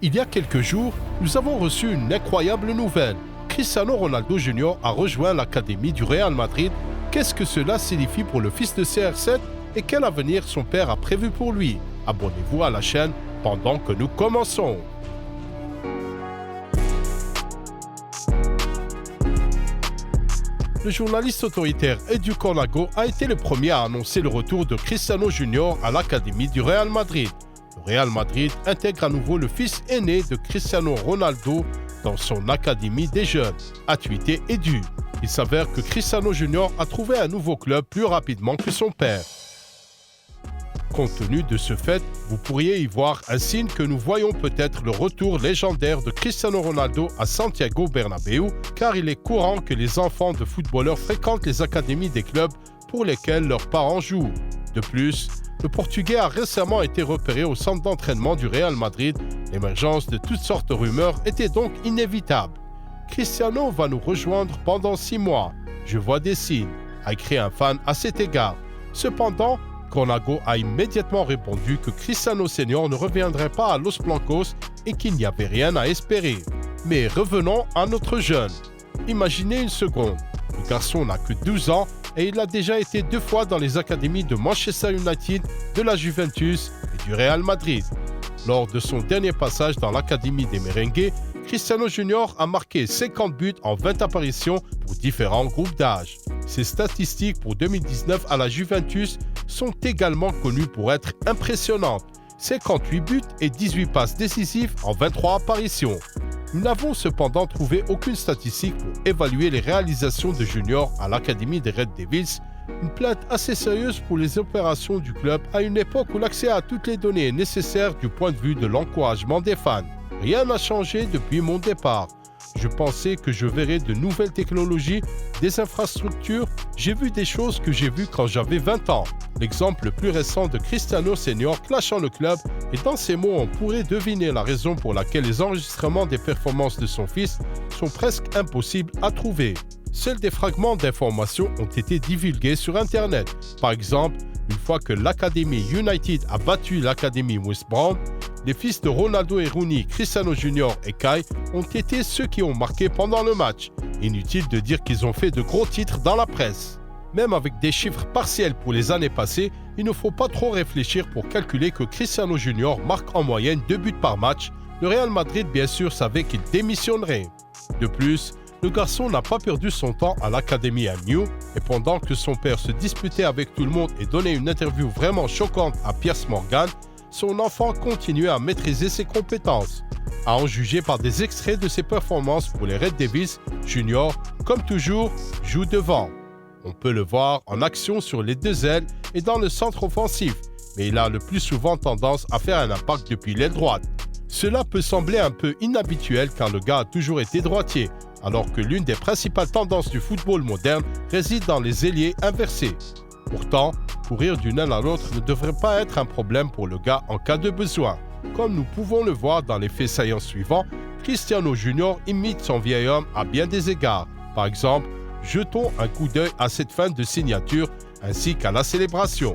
Il y a quelques jours, nous avons reçu une incroyable nouvelle. Cristiano Ronaldo Jr. a rejoint l'académie du Real Madrid. Qu'est-ce que cela signifie pour le fils de CR7 et quel avenir son père a prévu pour lui? Abonnez-vous à la chaîne pendant que nous commençons. Le journaliste autoritaire Edu Cornago a été le premier à annoncer le retour de Cristiano Jr. à l'académie du Real Madrid. Le Real Madrid intègre à nouveau le fils aîné de Cristiano Ronaldo dans son académie des jeunes, a tweeté Edu. Il s'avère que Cristiano Jr. a trouvé un nouveau club plus rapidement que son père. Compte tenu de ce fait, vous pourriez y voir un signe que nous voyons peut-être le retour légendaire de Cristiano Ronaldo à Santiago Bernabéu, car il est courant que les enfants de footballeurs fréquentent les académies des clubs pour lesquels leurs parents jouent. De plus, le Portugais a récemment été repéré au centre d'entraînement du Real Madrid. L'émergence de toutes sortes de rumeurs était donc inévitable. Cristiano va nous rejoindre pendant 6 mois. Je vois des signes, a écrit un fan à cet égard. Cependant, Cornago a immédiatement répondu que Cristiano Senior ne reviendrait pas à Los Blancos et qu'il n'y avait rien à espérer. Mais revenons à notre jeune. Imaginez une seconde. Le garçon n'a que 12 ans et il a déjà été 2 fois dans les académies de Manchester United, de la Juventus et du Real Madrid. Lors de son dernier passage dans l'académie des Merengues, Cristiano Jr. a marqué 50 buts en 20 apparitions pour différents groupes d'âge. Ses statistiques pour 2019 à la Juventus sont également connues pour être impressionnantes. 58 buts et 18 passes décisives en 23 apparitions. Nous n'avons cependant trouvé aucune statistique pour évaluer les réalisations de Junior à l'académie des Red Devils, une plainte assez sérieuse pour les opérations du club à une époque où l'accès à toutes les données est nécessaire du point de vue de l'encouragement des fans. Rien n'a changé depuis mon départ. Je pensais que je verrais de nouvelles technologies, des infrastructures. J'ai vu des choses que j'ai vues quand j'avais 20 ans. L'exemple le plus récent de Cristiano Senior clashant le club, et dans ces mots on pourrait deviner la raison pour laquelle les enregistrements des performances de son fils sont presque impossibles à trouver. Seuls des fragments d'informations ont été divulgués sur Internet. Par exemple, une fois que l'Académie United a battu l'Académie West Brom, les fils de Ronaldo et Rooney, Cristiano Jr. et Kai ont été ceux qui ont marqué pendant le match. Inutile de dire qu'ils ont fait de gros titres dans la presse. Même avec des chiffres partiels pour les années passées, il ne faut pas trop réfléchir pour calculer que Cristiano Jr. marque en moyenne 2 buts par match. Le Real Madrid bien sûr savait qu'il démissionnerait. De plus, le garçon n'a pas perdu son temps à l'académie à New, et pendant que son père se disputait avec tout le monde et donnait une interview vraiment choquante à Piers Morgan, son enfant continuait à maîtriser ses compétences. À en juger par des extraits de ses performances pour les Red Devils, Junior, comme toujours, joue devant. On peut le voir en action sur les 2 ailes et dans le centre offensif, mais il a le plus souvent tendance à faire un impact depuis l'aile droite. Cela peut sembler un peu inhabituel car le gars a toujours été droitier, alors que l'une des principales tendances du football moderne réside dans les ailiers inversés. Pourtant, courir d'une aile à l'autre ne devrait pas être un problème pour le gars en cas de besoin. Comme nous pouvons le voir dans les faits saillants suivants, Cristiano Jr. imite son vieil homme à bien des égards. Par exemple, jetons un coup d'œil à cette fin de signature ainsi qu'à la célébration.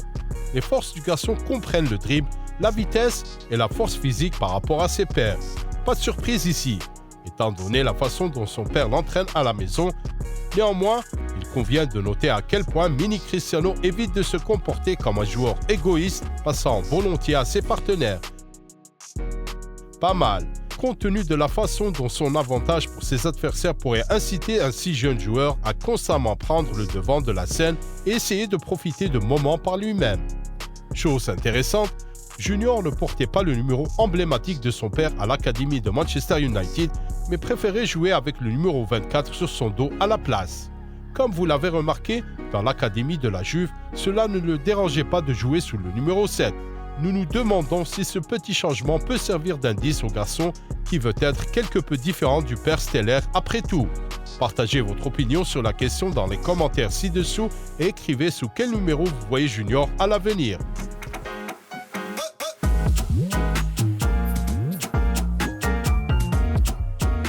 Les forces du garçon comprennent le dribble, la vitesse et la force physique par rapport à ses pairs. Pas de surprise ici, étant donné la façon dont son père l'entraîne à la maison. Néanmoins, il convient de noter à quel point Mini Cristiano évite de se comporter comme un joueur égoïste, passant volontiers à ses partenaires. Pas mal, compte tenu de la façon dont son avantage pour ses adversaires pourrait inciter un si jeune joueur à constamment prendre le devant de la scène et essayer de profiter de moments par lui-même. Chose intéressante, Junior ne portait pas le numéro emblématique de son père à l'académie de Manchester United, mais préférait jouer avec le numéro 24 sur son dos à la place. Comme vous l'avez remarqué, dans l'académie de la Juve, cela ne le dérangeait pas de jouer sous le numéro 7. Nous nous demandons si ce petit changement peut servir d'indice au garçon qui veut être quelque peu différent du père stellaire après tout. Partagez votre opinion sur la question dans les commentaires ci-dessous et écrivez sous quel numéro vous voyez Junior à l'avenir.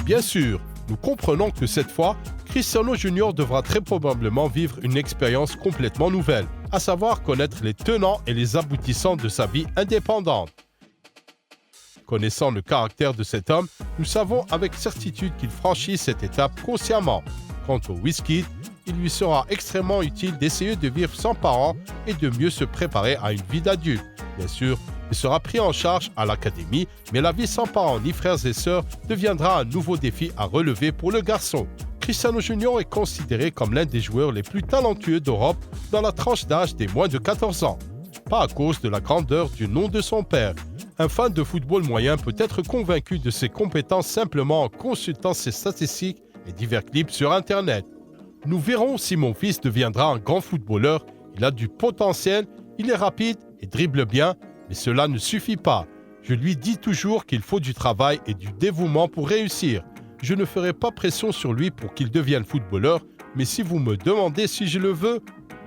Bien sûr, nous comprenons que cette fois, Cristiano Jr. devra très probablement vivre une expérience complètement nouvelle, à savoir connaître les tenants et les aboutissants de sa vie indépendante. Connaissant le caractère de cet homme, nous savons avec certitude qu'il franchit cette étape consciemment. Quant au Wizkid, il lui sera extrêmement utile d'essayer de vivre sans parents et de mieux se préparer à une vie d'adulte. Bien sûr, il sera pris en charge à l'académie, mais la vie sans parents ni frères et sœurs deviendra un nouveau défi à relever pour le garçon. Cristiano Junior est considéré comme l'un des joueurs les plus talentueux d'Europe dans la tranche d'âge des moins de 14 ans. Pas à cause de la grandeur du nom de son père. Un fan de football moyen peut être convaincu de ses compétences simplement en consultant ses statistiques et divers clips sur Internet. Nous verrons si mon fils deviendra un grand footballeur. Il a du potentiel, il est rapide et dribble bien, mais cela ne suffit pas. Je lui dis toujours qu'il faut du travail et du dévouement pour réussir. Je ne ferai pas pression sur lui pour qu'il devienne footballeur, mais si vous me demandez si je le veux,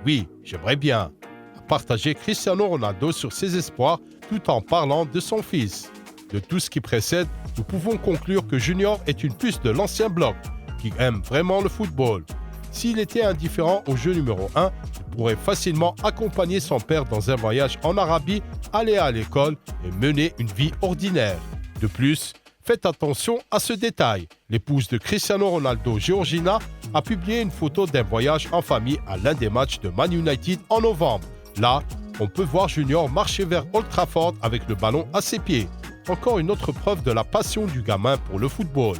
oui, j'aimerais bien. A partagé Cristiano Ronaldo sur ses espoirs tout en parlant de son fils. De tout ce qui précède, nous pouvons conclure que Junior est une puce de l'ancien bloc, qui aime vraiment le football. S'il était indifférent au jeu numéro 1, il pourrait facilement accompagner son père dans un voyage en Arabie, aller à l'école et mener une vie ordinaire. De plus, faites attention à ce détail. L'épouse de Cristiano Ronaldo, Georgina, a publié une photo d'un voyage en famille à l'un des matchs de Man United en novembre. Là, on peut voir Junior marcher vers Old Trafford avec le ballon à ses pieds. Encore une autre preuve de la passion du gamin pour le football.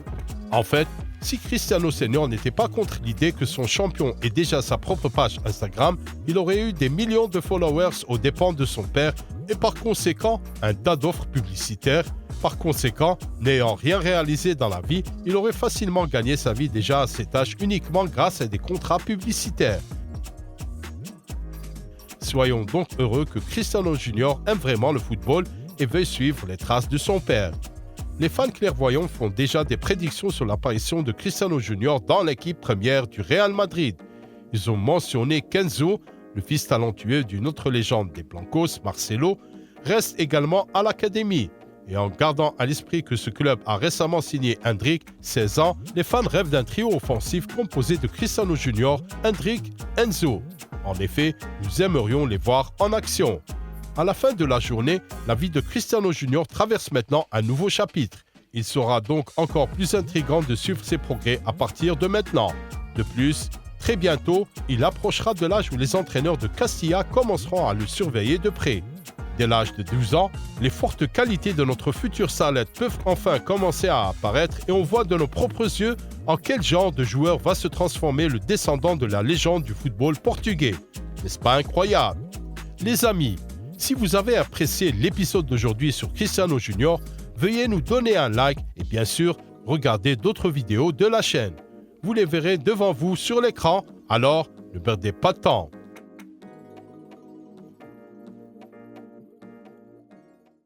En fait, si Cristiano Senior n'était pas contre l'idée que son champion ait déjà sa propre page Instagram, il aurait eu des millions de followers aux dépens de son père et par conséquent un tas d'offres publicitaires. Par conséquent, n'ayant rien réalisé dans la vie, il aurait facilement gagné sa vie déjà à cet âge uniquement grâce à des contrats publicitaires. Soyons donc heureux que Cristiano Junior aime vraiment le football et veuille suivre les traces de son père. Les fans clairvoyants font déjà des prédictions sur l'apparition de Cristiano Junior dans l'équipe première du Real Madrid. Ils ont mentionné qu'Enzo, le fils talentueux d'une autre légende des Blancos, Marcelo, reste également à l'académie. Et en gardant à l'esprit que ce club a récemment signé Endrick, 16 ans, les fans rêvent d'un trio offensif composé de Cristiano Junior, Endrick, Enzo. En effet, nous aimerions les voir en action. À la fin de la journée, la vie de Cristiano Junior traverse maintenant un nouveau chapitre. Il sera donc encore plus intriguant de suivre ses progrès à partir de maintenant. De plus, très bientôt, il approchera de l'âge où les entraîneurs de Castilla commenceront à le surveiller de près. Dès l'âge de 12 ans, les fortes qualités de notre futur Salette peuvent enfin commencer à apparaître et on voit de nos propres yeux en quel genre de joueur va se transformer le descendant de la légende du football portugais. N'est-ce pas incroyable? Les amis, si vous avez apprécié l'épisode d'aujourd'hui sur Cristiano Junior, veuillez nous donner un like et bien sûr, regardez d'autres vidéos de la chaîne. Vous les verrez devant vous sur l'écran, alors ne perdez pas de temps.